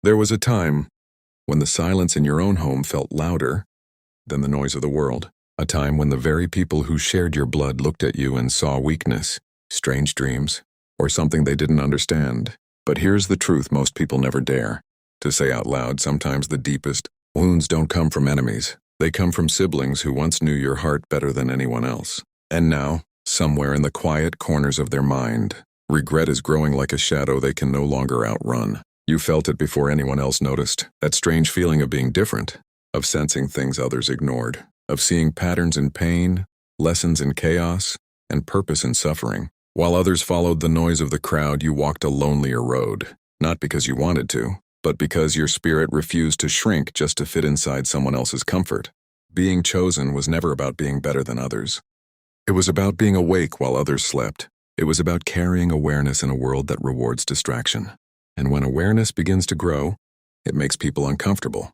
There was a time when the silence in your own home felt louder than the noise of the world. A time when the very people who shared your blood looked at you and saw weakness, strange dreams, or something they didn't understand. But here's the truth most people never dare to say out loud. Sometimes the deepest wounds don't come from enemies. They come from siblings who once knew your heart better than anyone else. And now, somewhere in the quiet corners of their mind, regret is growing like a shadow they can no longer outrun. You felt it before anyone else noticed, that strange feeling of being different, of sensing things others ignored, of seeing patterns in pain, lessons in chaos, and purpose in suffering. While others followed the noise of the crowd, you walked a lonelier road, not because you wanted to, but because your spirit refused to shrink just to fit inside someone else's comfort. Being chosen was never about being better than others. It was about being awake while others slept. It was about carrying awareness in a world that rewards distraction. And when awareness begins to grow, it makes people uncomfortable.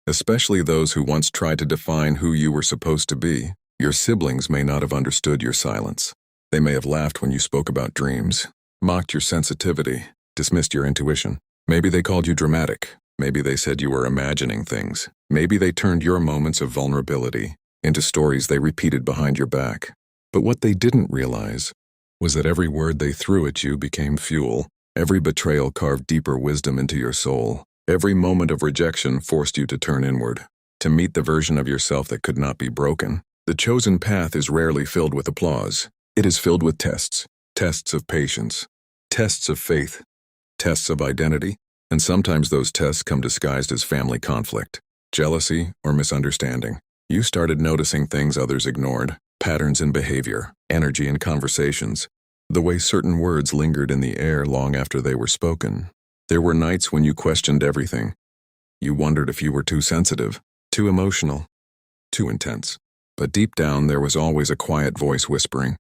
Especially those who once tried to define who you were supposed to be. Your siblings may not have understood your silence. They may have laughed when you spoke about dreams, mocked your sensitivity, dismissed your intuition. Maybe they called you dramatic. Maybe they said you were imagining things. Maybe they turned your moments of vulnerability into stories they repeated behind your back. But what they didn't realize was that every word they threw at you became fuel. Every betrayal carved deeper wisdom into your soul. Every moment of rejection forced you to turn inward, to meet the version of yourself that could not be broken. The chosen path is rarely filled with applause. It is filled with tests. Tests of patience. Tests of faith. Tests of identity. And sometimes those tests come disguised as family conflict, jealousy, or misunderstanding. You started noticing things others ignored, patterns in behavior, energy in conversations, the way certain words lingered in the air long after they were spoken. There were nights when you questioned everything. You wondered if you were too sensitive, too emotional, too intense. But deep down there was always a quiet voice whispering,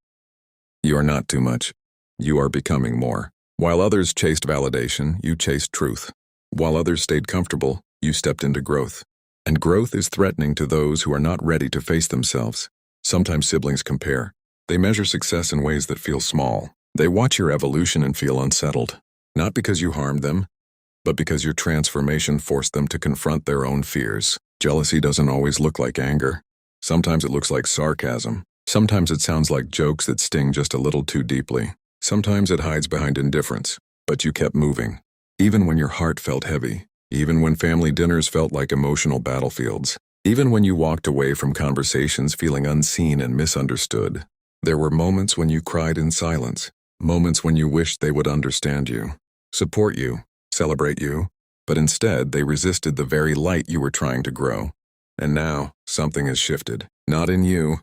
"You are not too much. You are becoming more." While others chased validation, you chased truth. While others stayed comfortable, you stepped into growth. And growth is threatening to those who are not ready to face themselves. Sometimes siblings compare. They measure success in ways that feel small. They watch your evolution and feel unsettled. Not because you harmed them, but because your transformation forced them to confront their own fears. Jealousy doesn't always look like anger. Sometimes it looks like sarcasm. Sometimes it sounds like jokes that sting just a little too deeply. Sometimes it hides behind indifference, but you kept moving. Even when your heart felt heavy. Even when family dinners felt like emotional battlefields. Even when you walked away from conversations feeling unseen and misunderstood. There were moments when you cried in silence. Moments when you wished they would understand you, support you, celebrate you, but instead they resisted the very light you were trying to grow. And now, something has shifted. Not in you,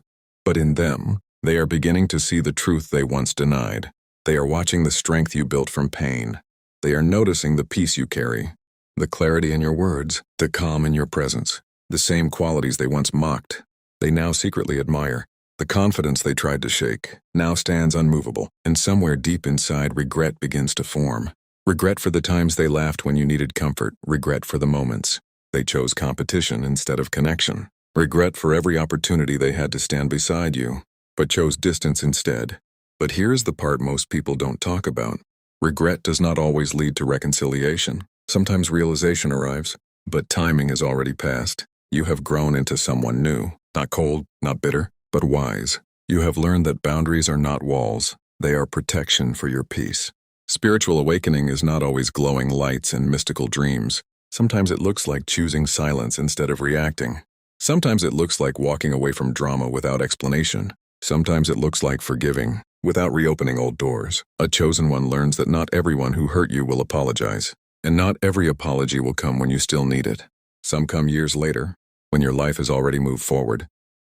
but in them. They are beginning to see the truth they once denied. They are watching the strength you built from pain. They are noticing the peace you carry, the clarity in your words, the calm in your presence, the same qualities they once mocked. They now secretly admire. The confidence they tried to shake now stands unmovable, and somewhere deep inside regret begins to form. Regret for the times they laughed when you needed comfort. Regret for the moments they chose competition instead of connection. Regret for every opportunity they had to stand beside you, but chose distance instead. But here's the part most people don't talk about. Regret does not always lead to reconciliation. Sometimes realization arrives, but timing has already passed. You have grown into someone new, not cold, not bitter, but wise. You have learned that boundaries are not walls. They are protection for your peace. Spiritual awakening is not always glowing lights and mystical dreams. Sometimes it looks like choosing silence instead of reacting. Sometimes it looks like walking away from drama without explanation. Sometimes it looks like forgiving without reopening old doors. A chosen one learns that not everyone who hurt you will apologize, and not every apology will come when you still need it. Some come years later, when your life has already moved forward.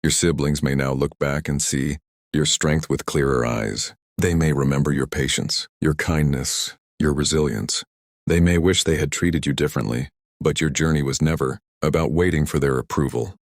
Your siblings may now look back and see your strength with clearer eyes. They may remember your patience, your kindness, your resilience. They may wish they had treated you differently, but your journey was never about waiting for their approval.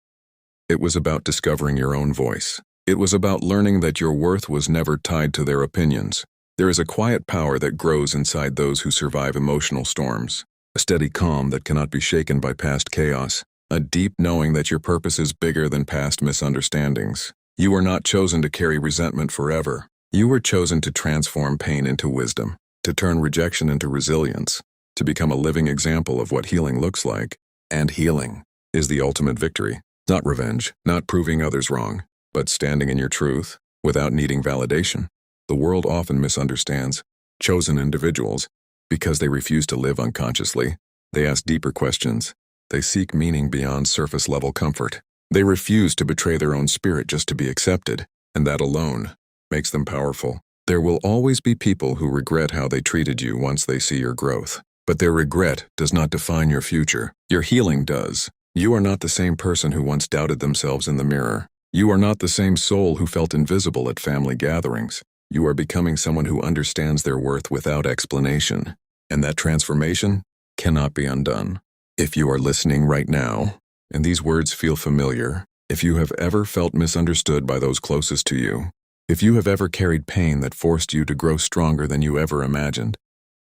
It was about discovering your own voice. It was about learning that your worth was never tied to their opinions. There is a quiet power that grows inside those who survive emotional storms, a steady calm that cannot be shaken by past chaos, a deep knowing that your purpose is bigger than past misunderstandings. You were not chosen to carry resentment forever. You were chosen to transform pain into wisdom, to turn rejection into resilience, to become a living example of what healing looks like. And healing is the ultimate victory. Not revenge, not proving others wrong, but standing in your truth without needing validation. The world often misunderstands chosen individuals because they refuse to live unconsciously. They ask deeper questions. They seek meaning beyond surface-level comfort. They refuse to betray their own spirit just to be accepted, and that alone makes them powerful. There will always be people who regret how they treated you once they see your growth. But their regret does not define your future. Your healing does. You are not the same person who once doubted themselves in the mirror. You are not the same soul who felt invisible at family gatherings. You are becoming someone who understands their worth without explanation. And that transformation cannot be undone. If you are listening right now, and these words feel familiar, if you have ever felt misunderstood by those closest to you, if you have ever carried pain that forced you to grow stronger than you ever imagined,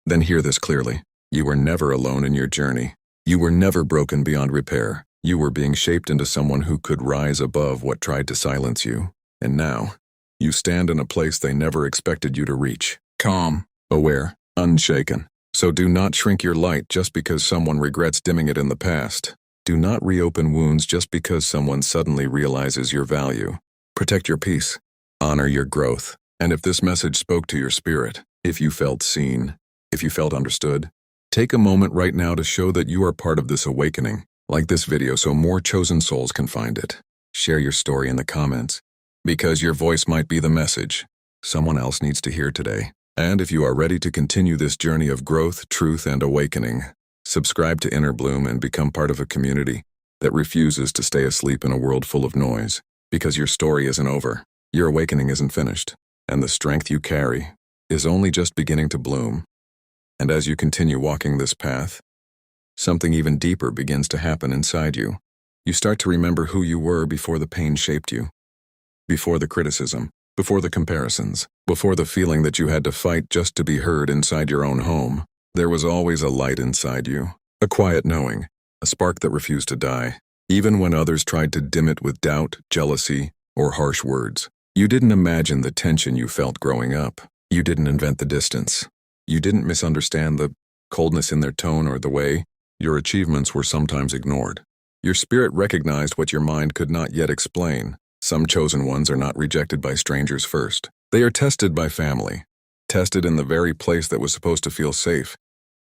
then hear this clearly. You were never alone in your journey. You were never broken beyond repair. You were being shaped into someone who could rise above what tried to silence you. And now, you stand in a place they never expected you to reach. Calm, aware, unshaken. So do not shrink your light just because someone regrets dimming it in the past. Do not reopen wounds just because someone suddenly realizes your value. Protect your peace. Honor your growth. And if this message spoke to your spirit, if you felt seen, if you felt understood, take a moment right now to show that you are part of this awakening. Like this video so more chosen souls can find it. Share your story in the comments, because your voice might be the message someone else needs to hear today. And if you are ready to continue this journey of growth, truth, and awakening, subscribe to Inner Bloom and become part of a community that refuses to stay asleep in a world full of noise. Because your story isn't over, your awakening isn't finished, and the strength you carry is only just beginning to bloom. And as you continue walking this path, something even deeper begins to happen inside you. You start to remember who you were before the pain shaped you, before the criticism, before the comparisons, before the feeling that you had to fight just to be heard inside your own home. There was always a light inside you, a quiet knowing, a spark that refused to die, even when others tried to dim it with doubt, jealousy, or harsh words. You didn't imagine the tension you felt growing up. You didn't invent the distance. You didn't misunderstand the coldness in their tone or the way your achievements were sometimes ignored. Your spirit recognized what your mind could not yet explain. Some chosen ones are not rejected by strangers first. They are tested by family, tested in the very place that was supposed to feel safe.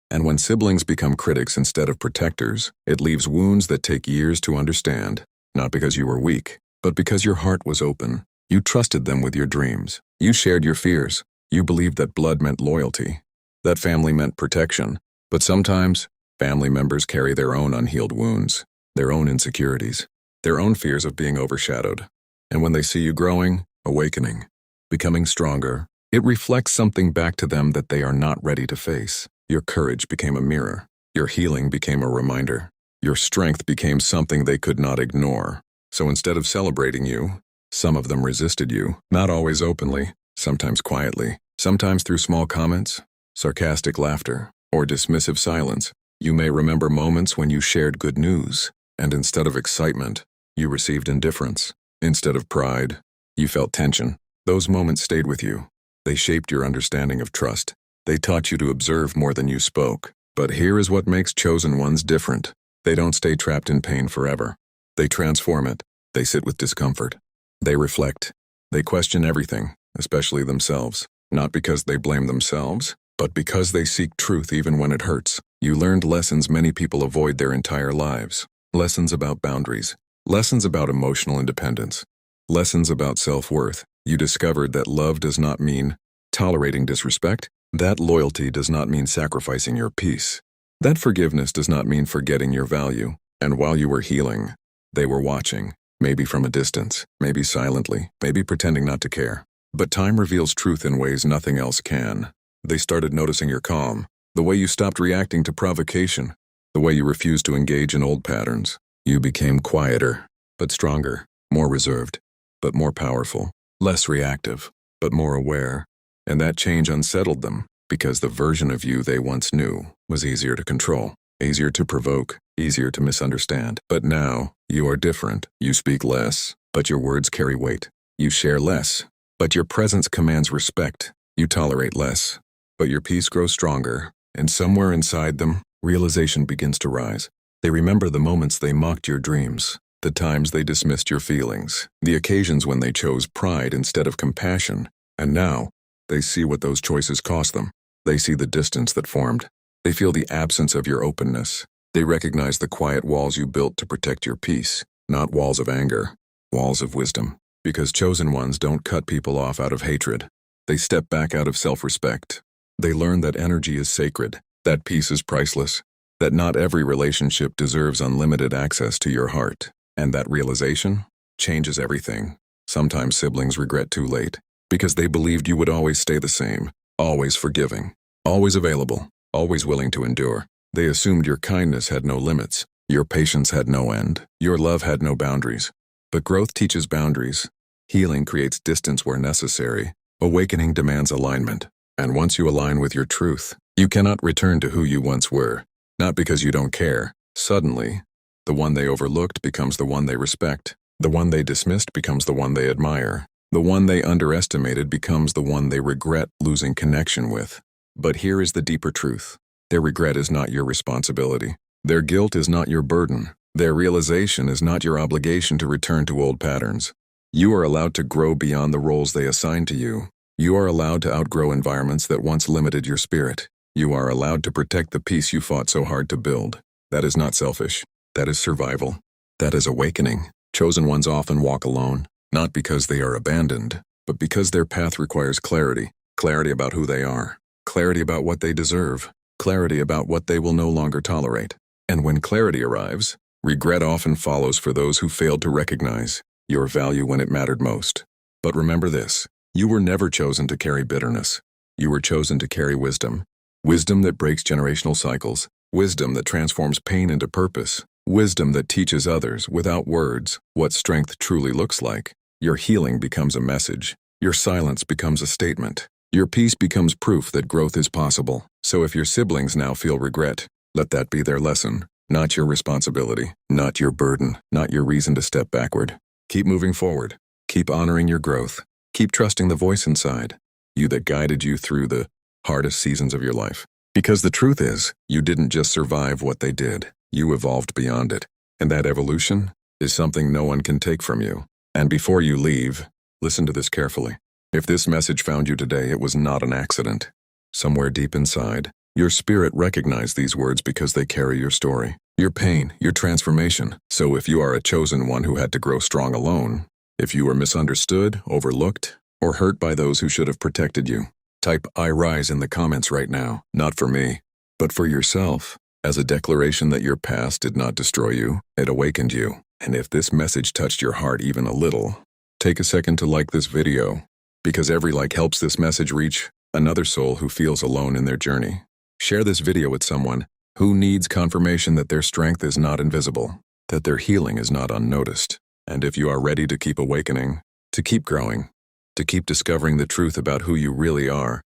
And when siblings become critics instead of protectors, it leaves wounds that take years to understand, not because you were weak, but because your heart was open. You trusted them with your dreams. You shared your fears. You believed that blood meant loyalty, that family meant protection. But sometimes, family members carry their own unhealed wounds, their own insecurities, their own fears of being overshadowed. And when they see you growing, awakening, becoming stronger, it reflects something back to them that they are not ready to face. Your courage became a mirror. Your healing became a reminder. Your strength became something they could not ignore. So instead of celebrating you, some of them resisted you, not always openly, sometimes quietly, sometimes through small comments, sarcastic laughter, or dismissive silence. You may remember moments when you shared good news, and instead of excitement, you received indifference. Instead of pride, you felt tension. Those moments stayed with you. They shaped your understanding of trust. They taught you to observe more than you spoke. But here is what makes chosen ones different. They don't stay trapped in pain forever. They transform it. They sit with discomfort. They reflect. They question everything, especially themselves. Not because they blame themselves, but because they seek truth even when it hurts. You learned lessons many people avoid their entire lives. Lessons about boundaries. Lessons about emotional independence. Lessons about self-worth. You discovered that love does not mean tolerating disrespect. That loyalty does not mean sacrificing your peace. That forgiveness does not mean forgetting your value. And while you were healing, they were watching. Maybe from a distance, maybe silently, maybe pretending not to care. But time reveals truth in ways nothing else can. They started noticing your calm, the way you stopped reacting to provocation, the way you refused to engage in old patterns. You became quieter, but stronger, more reserved, but more powerful, less reactive, but more aware. And that change unsettled them, because the version of you they once knew was easier to control, easier to provoke, easier to misunderstand. But now, you are different. You speak less, but your words carry weight. You share less, but your presence commands respect. You tolerate less, but your peace grows stronger. And somewhere inside them, realization begins to rise. They remember the moments they mocked your dreams, the times they dismissed your feelings, the occasions when they chose pride instead of compassion, and now, they see what those choices cost them. They see the distance that formed. They feel the absence of your openness. They recognize the quiet walls you built to protect your peace, not walls of anger, walls of wisdom. Because chosen ones don't cut people off out of hatred. They step back out of self-respect. They learn that energy is sacred, that peace is priceless, that not every relationship deserves unlimited access to your heart. And that realization changes everything. Sometimes siblings regret too late, because they believed you would always stay the same, always forgiving, always available, always willing to endure. They assumed your kindness had no limits, your patience had no end, your love had no boundaries. But growth teaches boundaries. Healing creates distance where necessary. Awakening demands alignment. And once you align with your truth, you cannot return to who you once were. Not because you don't care. Suddenly, the one they overlooked becomes the one they respect. The one they dismissed becomes the one they admire. The one they underestimated becomes the one they regret losing connection with. But here is the deeper truth. Their regret is not your responsibility. Their guilt is not your burden. Their realization is not your obligation to return to old patterns. You are allowed to grow beyond the roles they assigned to you. You are allowed to outgrow environments that once limited your spirit. You are allowed to protect the peace you fought so hard to build. That is not selfish. That is survival. That is awakening. Chosen ones often walk alone, not because they are abandoned, but because their path requires clarity. Clarity about who they are. Clarity about what they deserve. Clarity about what they will no longer tolerate. And when clarity arrives, regret often follows for those who failed to recognize your value when it mattered most. But remember this, you were never chosen to carry bitterness. You were chosen to carry wisdom. Wisdom that breaks generational cycles. Wisdom that transforms pain into purpose. Wisdom that teaches others, without words, what strength truly looks like. Your healing becomes a message. Your silence becomes a statement. Your peace becomes proof that growth is possible. So if your siblings now feel regret, let that be their lesson. Not your responsibility, not your burden, not your reason to step backward. Keep moving forward. Keep honoring your growth. Keep trusting the voice inside, you that guided you through the hardest seasons of your life. Because the truth is, you didn't just survive what they did, you evolved beyond it. And that evolution is something no one can take from you. And before you leave, listen to this carefully. If this message found you today, it was not an accident. Somewhere deep inside, your spirit recognized these words because they carry your story, your pain, your transformation. So if you are a chosen one who had to grow strong alone, if you were misunderstood, overlooked, or hurt by those who should have protected you, type "I rise" in the comments right now, not for me, but for yourself, as a declaration that your past did not destroy you, it awakened you. And if this message touched your heart even a little, take a second to like this video, because every like helps this message reach another soul who feels alone in their journey. Share this video with someone who needs confirmation that their strength is not invisible, that their healing is not unnoticed. And if you are ready to keep awakening, to keep growing, to keep discovering the truth about who you really are,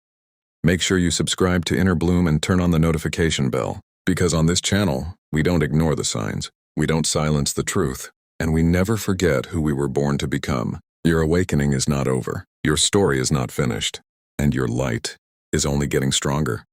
make sure you subscribe to Inner Bloom and turn on the notification bell, because on this channel, we don't ignore the signs, we don't silence the truth, and we never forget who we were born to become. Your awakening is not over, your story is not finished, and your light is only getting stronger.